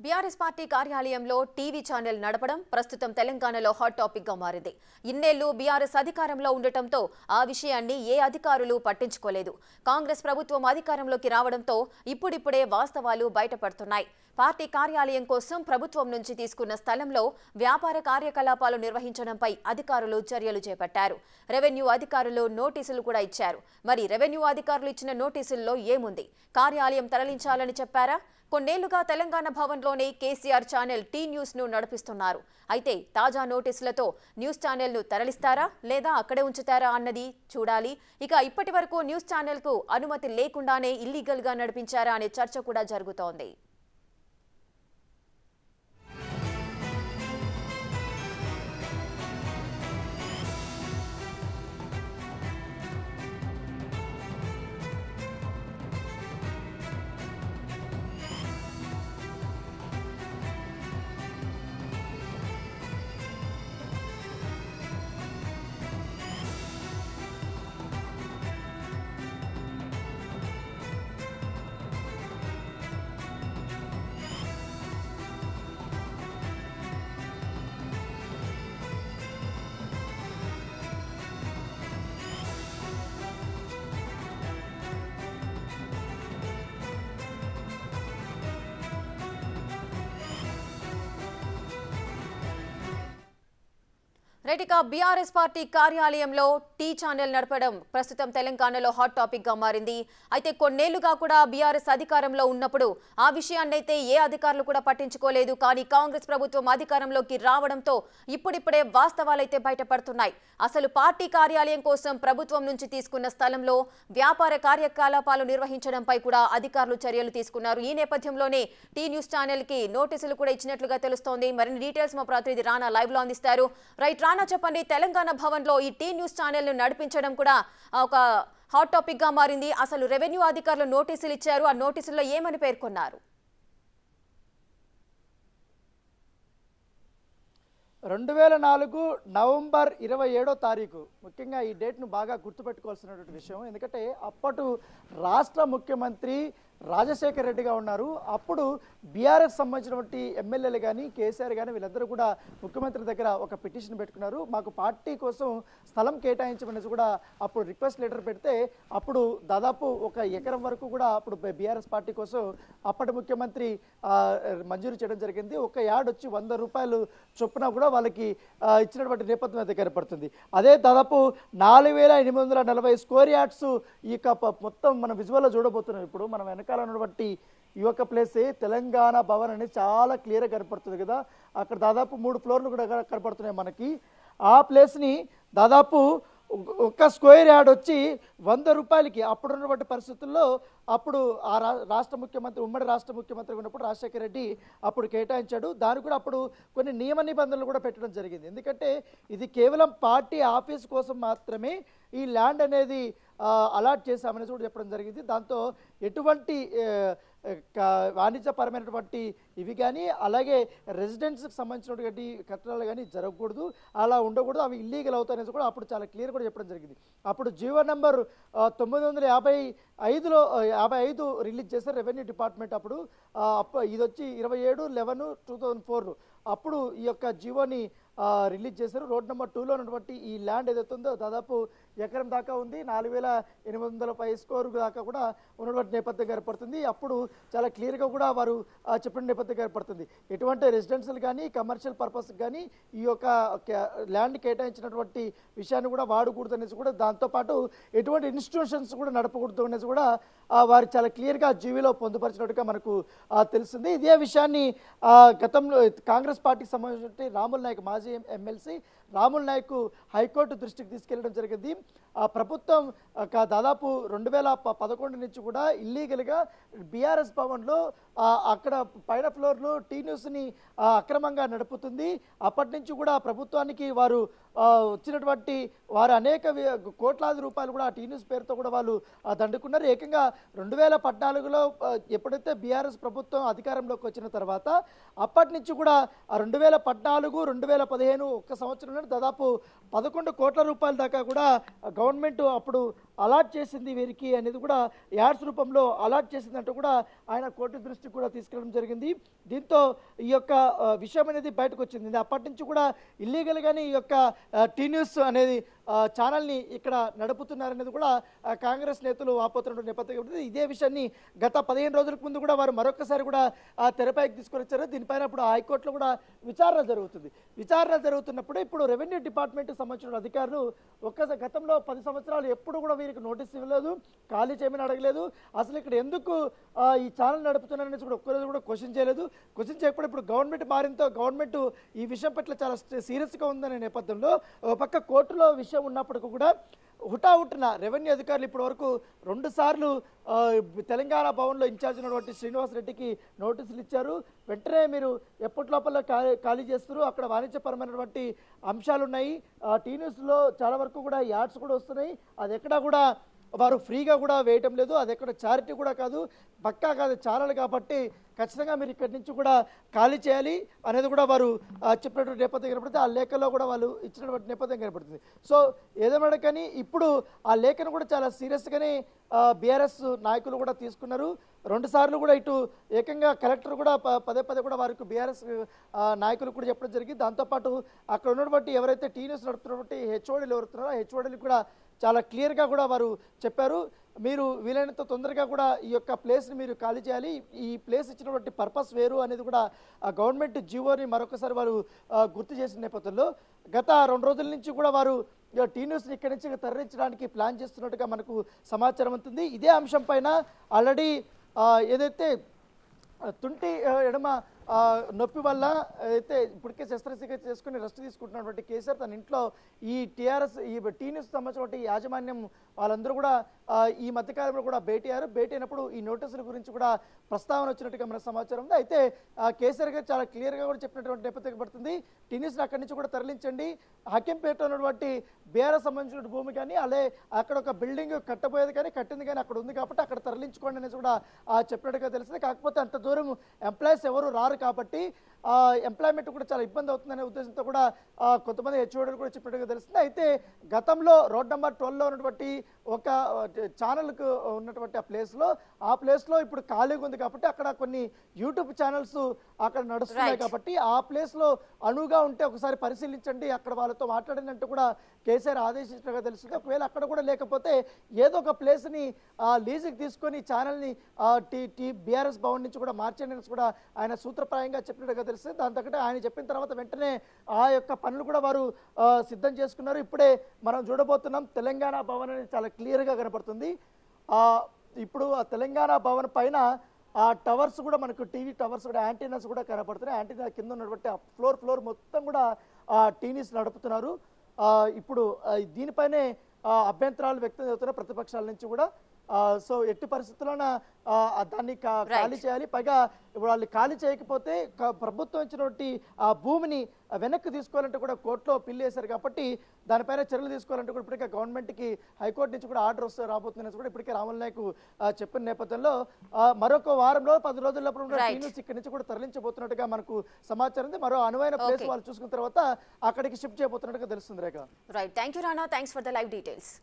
BRS party కార్యాలయంలో TV channel నడపడం ప్రస్తుతం తెలంగాణలో హాట్ టాపిక్ గా మారింది. ఇన్నేళ్లు బీఆర్ఎస్ అధికారంలో ఉండటంతో ఆ విషయాన్ని ఏ అధికారులు పట్టించుకోలేదు. కాంగ్రెస్ ప్రభుత్వం అధికారంలోకి రావడంతో ఇప్పుడిప్పుడే వాస్తవాలు బయటపడుతున్నాయి. పార్టీ కార్యాలయం కోసం ప్రభుత్వం నుంచి తీసుకున్న స్థలంలో వ్యాపార కార్యకలాపాలు నిర్వహించడంపై అధికారులు చర్యలు చేపట్టారు. రెవెన్యూ అధికారులు నోటీసులు కూడా ఇచ్చారు. మరి రెవెన్యూ అధికారులు ఇచ్చిన నోటీసుల్లో ఏముంది? కార్యాలయం తరలించాలని చెప్పారా? కొన్నేళ్లుగా తెలంగాణ భవన్లోనే కేసీఆర్ ఛానల్ టీ న్యూస్ ను నడిపిస్తున్నారు. అయితే తాజా నోటీసులతో న్యూస్ ఛానల్ ను తరలిస్తారా లేదా అక్కడే ఉంచుతారా అన్నది చూడాలి. ఇక ఇప్పటి వరకు న్యూస్ ఛానల్ కు అనుమతి లేకుండానే ఇల్లీగల్ గా నడిపించారా అనే చర్చ కూడా జరుగుతోంది. రైటిక బీఆర్ఎస్ పార్టీ కార్యాలయంలో టీ ఛానల్ నడపడం ప్రస్తుతం తెలంగాణలో హాట్ టాపిక్ గా మారింది. అయితే కొన్నేళ్లుగా కూడా బీఆర్ఎస్ అధికారంలో ఉన్నప్పుడు ఆ విషయాన్నైతే ఏ అధికారులు కూడా పట్టించుకోలేదు. కానీ కాంగ్రెస్ ప్రభుత్వం అధికారంలోకి రావడంతో ఇప్పుడిప్పుడే వాస్తవాలైతే బయటపడుతున్నాయి. అసలు పార్టీ కార్యాలయం కోసం ప్రభుత్వం నుంచి తీసుకున్న స్థలంలో వ్యాపార కార్యకలాపాలు నిర్వహించడంపై కూడా అధికారులు చర్యలు తీసుకున్నారు. ఈ నేపథ్యంలోనే టీ న్యూస్ ఛానల్ కి నోటీసులు కూడా ఇచ్చినట్లుగా తెలుస్తోంది. మరిన్ని డీటెయిల్స్ మా ప్రతినిధి రానా లైవ్ లో అందిస్తారు. రైట్ రానా, చెప్పండి, తెలంగాణ భవన్ లో ఈ టీ న్యూస్ ఛానల్ ను నడిపించడం కూడా ఒక హాట్ టాపిక్ గా మారింది. అసలు రెవెన్యూ అధికారులు నోటీసులు ఇచ్చారు. ఆ నోటీసుల్లో ఏమని పేర్కొన్నారు? 2004 నవంబర్ 27వ తారీఖు, ముఖ్యంగా ఈ డేట్ను బాగా గుర్తుపెట్టుకోవాల్సినటువంటి విషయం. ఎందుకంటే అప్పటి రాష్ట్ర ముఖ్యమంత్రి రాజశేఖర రెడ్డిగా ఉన్నారు. అప్పుడు బీఆర్ఎస్ సంబంధించినటువంటి ఎమ్మెల్యేలు కానీ కేసీఆర్ కానీ వీళ్ళందరూ కూడా ముఖ్యమంత్రి దగ్గర ఒక పిటిషన్ పెట్టుకున్నారు. మాకు పార్టీ కోసం స్థలం కేటాయించమనేసి కూడా అప్పుడు రిక్వెస్ట్ లెటర్ పెడితే అప్పుడు దాదాపు 1 ఎకరం వరకు కూడా అప్పుడు బీఆర్ఎస్ పార్టీ కోసం అప్పటి ముఖ్యమంత్రి మంజూరు చేయడం జరిగింది. ఒక యార్డ్ వచ్చి 100 రూపాయలు చొప్పున కూడా వాళ్ళకి ఇచ్చినటువంటి నేపథ్యం అయితే కనపడుతుంది. అదే దాదాపు 4840 స్క్వేర్ యార్డ్స్ ఈ మొత్తం మనం విజువల్లో చూడబోతున్నాం. ఇప్పుడు మనం వెనకాల ఉన్నటువంటి ఈ యొక్క ప్లేస్ తెలంగాణ భవన్ అనేది చాలా క్లియర్గా కనపడుతుంది కదా. అక్కడ దాదాపు 3 ఫ్లోర్లు కూడా కనపడుతున్నాయి మనకి. ఆ ప్లేస్ని దాదాపు 1 స్క్వేర్ యార్డ్ వచ్చి 100 రూపాయలకి అప్పుడున్నటువంటి పరిస్థితుల్లో అప్పుడు ఆ రాష్ట్ర ముఖ్యమంత్రి ఉమ్మడి రాష్ట్ర ముఖ్యమంత్రి ఉన్నప్పుడు రాజశేఖర రెడ్డి అప్పుడు కేటాయించాడు. దానికి కూడా అప్పుడు కొన్ని నియమ నిబంధనలు కూడా పెట్టడం జరిగింది. ఎందుకంటే ఇది కేవలం పార్టీ ఆఫీస్ కోసం మాత్రమే ఈ ల్యాండ్ అనేది అలాట్ చేశామని కూడా చెప్పడం జరిగింది. దాంతో ఎటువంటి వాణిజ్యపరమైనటువంటి ఇవి కానీ అలాగే రెసిడెన్స్కి సంబంధించినటువంటి కట్టడాలు కానీ జరగకూడదు, అలా ఉండకూడదు, అవి ఇల్లీగల్ అవుతాయనేసి కూడా అప్పుడు చాలా క్లియర్ కూడా చెప్పడం జరిగింది. అప్పుడు జీవో నెంబర్ 955లో 55 రిలీజ్ చేశారు రెవెన్యూ డిపార్ట్మెంట్. అప్పుడు ఇది వచ్చి 27/11/2004 అప్పుడు ఈ యొక్క జీవోని రిలీజ్ చేశారు. రోడ్ నెంబర్ 2లో ఉన్నటువంటి ఈ ల్యాండ్ ఏదైతే ఉందో దాదాపు ఎకరం దాకా ఉంది. 4850 స్క్వేర్ దాకా కూడా ఉన్నటువంటి నేపథ్యం ఏర్పడుతుంది. అప్పుడు చాలా క్లియర్గా కూడా వారు చెప్పిన నేపథ్యం ఏర్పడుతుంది. ఎటువంటి రెసిడెన్షియల్ కానీ కమర్షియల్ పర్పస్ కానీ ఈ యొక్క ల్యాండ్ కేటాయించినటువంటి విషయాన్ని కూడా వాడకూడదు అనేసి కూడా, దాంతోపాటు ఎటువంటి ఇన్స్టిట్యూషన్స్ కూడా నడపకూడదు అనేసి కూడా వారు చాలా క్లియర్గా జీవీలో పొందుపరిచినట్టుగా మనకు తెలుస్తుంది. ఇదే విషయాన్ని గతంలో కాంగ్రెస్ పార్టీకి సంబంధించిన రాముల్ నాయక్, మాజీ ఎమ్మెల్సీ రాముల్ నాయక్ హైకోర్టు దృష్టికి తీసుకెళ్లడం జరిగింది. ప్రభుత్వం దాదాపు 2011 నుంచి కూడా ఇల్లీగల్గా బీఆర్ఎస్ భవన్లో అక్కడ పైన ఫ్లోర్లో టీ న్యూస్ని అక్రమంగా నడుపుతుంది. అప్పటి నుంచి కూడా ప్రభుత్వానికి వారు వచ్చినటువంటి వారు అనేక కోట్లాది రూపాయలు కూడా టీ న్యూస్ పేరుతో కూడా వాళ్ళు దండుకున్నారు. ఏకంగా 2014లో ఎప్పుడైతే బీఆర్ఎస్ ప్రభుత్వం అధికారంలోకి వచ్చిన తర్వాత అప్పటి నుంచి కూడా 2014, 2015 1 సంవత్సరంలో దాదాపు 11 కోట్ల రూపాయల దాకా కూడా గవర్నమెంట్ అప్పుడు అలాట్ చేసింది వీరికి అనేది కూడా యాడ్స్ రూపంలో అలాట్ చేసిందంటూ కూడా ఆయన కోర్టు దృష్టికి కూడా తీసుకెళ్ళడం జరిగింది. దీంతో ఈ యొక్క విషయం అనేది బయటకు వచ్చింది. అప్పటి నుంచి కూడా ఇల్లీగల్గానే ఈ యొక్క టీ న్యూస్ అనేది ఛానల్ని ఇక్కడ నడుపుతున్నారనేది కూడా కాంగ్రెస్ నేతలు వాపోతున్న నేపథ్యం. ఇదే విషయాన్ని గత 15 రోజుల ముందు కూడా వారు మరొకసారి కూడా తెరపైకి తీసుకొని వచ్చారు. దీనిపైన ఇప్పుడు హైకోర్టులో కూడా విచారణ జరుగుతుంది. విచారణ జరుగుతున్నప్పుడు ఇప్పుడు రెవెన్యూ డిపార్ట్మెంట్కి సంబంధించిన అధికారులు గతంలో 10 సంవత్సరాలు ఎప్పుడు కూడా వీరికి నోటీస్ ఇవ్వలేదు, ఖాళీ చేయమని అడగలేదు. అసలు ఇక్కడ ఎందుకు ఈ ఛానల్ నడుపుతున్నారనేసి కూడా ఒక్కరోజు కూడా క్వశ్చన్ చేయలేదు. క్వశ్చన్ చేయకపోతే ఇప్పుడు గవర్నమెంట్ మారింతో గవర్నమెంట్ ఈ విషయం పట్ల చాలా సీరియస్గా ఉందనే నేపథ్యంలో ఒక పక్క కోర్టులో విషయం ఉన్నప్పటికీ కూడా హుటాహుటిన రెవెన్యూ అధికారులు ఇప్పటి వరకు 2 సార్లు తెలంగాణ భవన్లో ఇన్ఛార్జ్ ఉన్నటువంటి శ్రీనివాసరెడ్డికి నోటీసులు ఇచ్చారు. వెంటనే మీరు ఎప్పటి లోపల ఖాళీ చేస్తారు, అక్కడ వాణిజ్యపరమైనటువంటి అంశాలు ఉన్నాయి, టీ న్యూస్లో చాలా వరకు కూడా యాడ్స్ కూడా వస్తున్నాయి, అది ఎక్కడా కూడా వారు ఫ్రీగా కూడా వేయటం లేదు, అది ఎక్కడ చారిటీ కూడా కాదు, పక్కా కాదు ఛానల్ కాబట్టి ఖచ్చితంగా మీరు ఇక్కడి నుంచి కూడా ఖాళీ చేయాలి అనేది కూడా వారు చెప్పినటువంటి నేపథ్యం కనపడుతుంది. ఆ లేఖలో కూడా వాళ్ళు ఇచ్చినటువంటి నేపథ్యం కనపడుతుంది. సో ఏదేమైనా కానీ ఇప్పుడు ఆ లేఖను కూడా చాలా సీరియస్గానే బీఆర్ఎస్ నాయకులు కూడా తీసుకున్నారు. 2 సార్లు కూడా ఇటు ఏకంగా కలెక్టర్ కూడా పదే కూడా వారికి బీఆర్ఎస్ నాయకులు కూడా చెప్పడం జరిగింది. దాంతోపాటు అక్కడ ఉన్నటువంటి ఎవరైతే టీ న్యూస్ నడుపుతున్నటువంటి హెచ్ఓడీలు ఎవరుతున్నారో ఆ హెచ్ఓడీలు కూడా చాలా క్లియర్గా కూడా వారు చెప్పారు, మీరు వీలైనంత తొందరగా కూడా ఈ యొక్క ప్లేస్ని మీరు ఖాళీ చేయాలి, ఈ ప్లేస్ ఇచ్చినటువంటి పర్పస్ వేరు అనేది కూడా గవర్నమెంట్ జీవోని మరొకసారి వారు గుర్తు చేసిన నేపథ్యంలో గత 2 రోజుల నుంచి కూడా వారు టీ న్యూస్ని ఇక్కడి నుంచి తరలించడానికి ప్లాన్ చేస్తున్నట్టుగా మనకు సమాచారం ఉంటుంది. ఇదే అంశం పైన ఆల్రెడీ ఏదైతే తుంటి ఎడమ నొప్పి వల్ల అయితే ఇప్పటికే శస్త్రచికిత్స చేసుకుని రెస్ట్ తీసుకుంటున్నటువంటి కేసీఆర్ తన ఇంట్లో ఈ టీఆర్ఎస్ ఈ టీ న్యూస్ సంబంధించిన యాజమాన్యం వాళ్ళందరూ కూడా ఈ మధ్యకాలంలో కూడా భేటీ అయినప్పుడు ఈ నోటీసుల గురించి కూడా ప్రస్తావన వచ్చినట్టుగా మన సమాచారం ఉంది. అయితే కేసీఆర్ గారు చాలా క్లియర్గా కూడా చెప్పినటువంటి నేపథ్యం పడుతుంది, టీ న్యూస్ని అక్కడి నుంచి కూడా తరలించండి, హక్యంపేట ఉన్నటువంటి బీఆర్ఎస్ సంబంధించిన భూమి కానీ అలాగే అక్కడ ఒక బిల్డింగ్ కట్టబోయేది కానీ కట్టింది కానీ అక్కడ ఉంది కాబట్టి అక్కడ తరలించుకోండి అనేసి కూడా చెప్పినట్టుగా తెలిసింది. కాకపోతే అంత దూరం ఎంప్లాయీస్ ఎవరు రారు కాబట్టి ఎంప్లాయ్మెంట్ కూడా చాలా ఇబ్బంది అవుతుందనే ఉద్దేశంతో కూడా కొంతమంది హెచ్ఓడీలు కూడా చెప్పినట్టుగా తెలుస్తుంది. అయితే గతంలో రోడ్ నెంబర్ 12లో ఉన్నటువంటి ఒక ఛానల్కు ఉన్నటువంటి ఆ ప్లేస్లో ఇప్పుడు ఖాళీగా ఉంది కాబట్టి అక్కడ కొన్ని యూట్యూబ్ ఛానల్స్ అక్కడ నడుస్తున్నాయి కాబట్టి ఆ ప్లేస్లో అనువుగా ఉంటే ఒకసారి పరిశీలించండి, అక్కడ వాళ్ళతో మాట్లాడినట్టు కూడా కేసీఆర్ ఆదేశించినట్టుగా తెలుస్తుంది. ఒకవేళ అక్కడ కూడా లేకపోతే ఏదో ఒక ప్లేస్ని లీజుకి తీసుకొని ఛానల్ని బీఆర్ఎస్ భవన్ నుంచి కూడా మార్చండి కూడా ఆయన సూత్రప్రాయంగా చెప్పినట్టుగా తెలుస్తుంది. దాని తగ్గట్టు ఆయన చెప్పిన తర్వాత వెంటనే ఆ యొక్క పనులు కూడా వారు సిద్ధం చేసుకున్నారు. ఇప్పుడే మనం చూడబోతున్నాం తెలంగాణ భవన్ అనేది చాలా క్లియర్గా కనపడుతుంది. ఇప్పుడు ఆ తెలంగాణ భవన్ పైన ఆ టవర్స్ కూడా మనకు టీవీ టవర్స్ కూడా యాంటీనాస్ కూడా కనపడుతున్నాయి. యాంటీనా కింద ఉన్నటువంటి ఆ ఫ్లోర్ మొత్తం కూడా టీ న్యూస్ నడుపుతున్నారు. ఇప్పుడు దీనిపైనే అభ్యంతరాలు వ్యక్తం అవుతున్న ప్రతిపక్షాల నుంచి కూడా. సో ఎట్టి పరిస్థితుల్లోన దాన్ని ఖాళీ చేయాలి. పైగా ఇప్పుడు వాళ్ళు ఖాళీ చేయకపోతే ప్రభుత్వం ఇచ్చినటువంటి ఆ భూమిని వెనక్కి తీసుకోవాలంటే కూడా కోర్టులో పిల్లి వేశారు కాబట్టి దానిపైన చర్యలు తీసుకోవాలంటే కూడా ఇప్పటికే గవర్నమెంట్కి హైకోర్టు నుంచి కూడా ఆర్డర్ రాబోతుందని కూడా ఇప్పటికే రాముల నాయక్ చెప్పిన నేపథ్యంలో మరొక వారంలో 10 రోజుల న్యూస్ ఇక్కడి నుంచి కూడా తరలించబోతున్నట్టుగా మనకు సమాచారం ఉంది. మరో అనువైన ప్లేస్ వాళ్ళు చూసుకున్న తర్వాత అక్కడికి షిఫ్ట్ చేయబోతున్నట్టుగా తెలుస్తుంది. Rekha. Right, thank you Rana, thanks for the live details.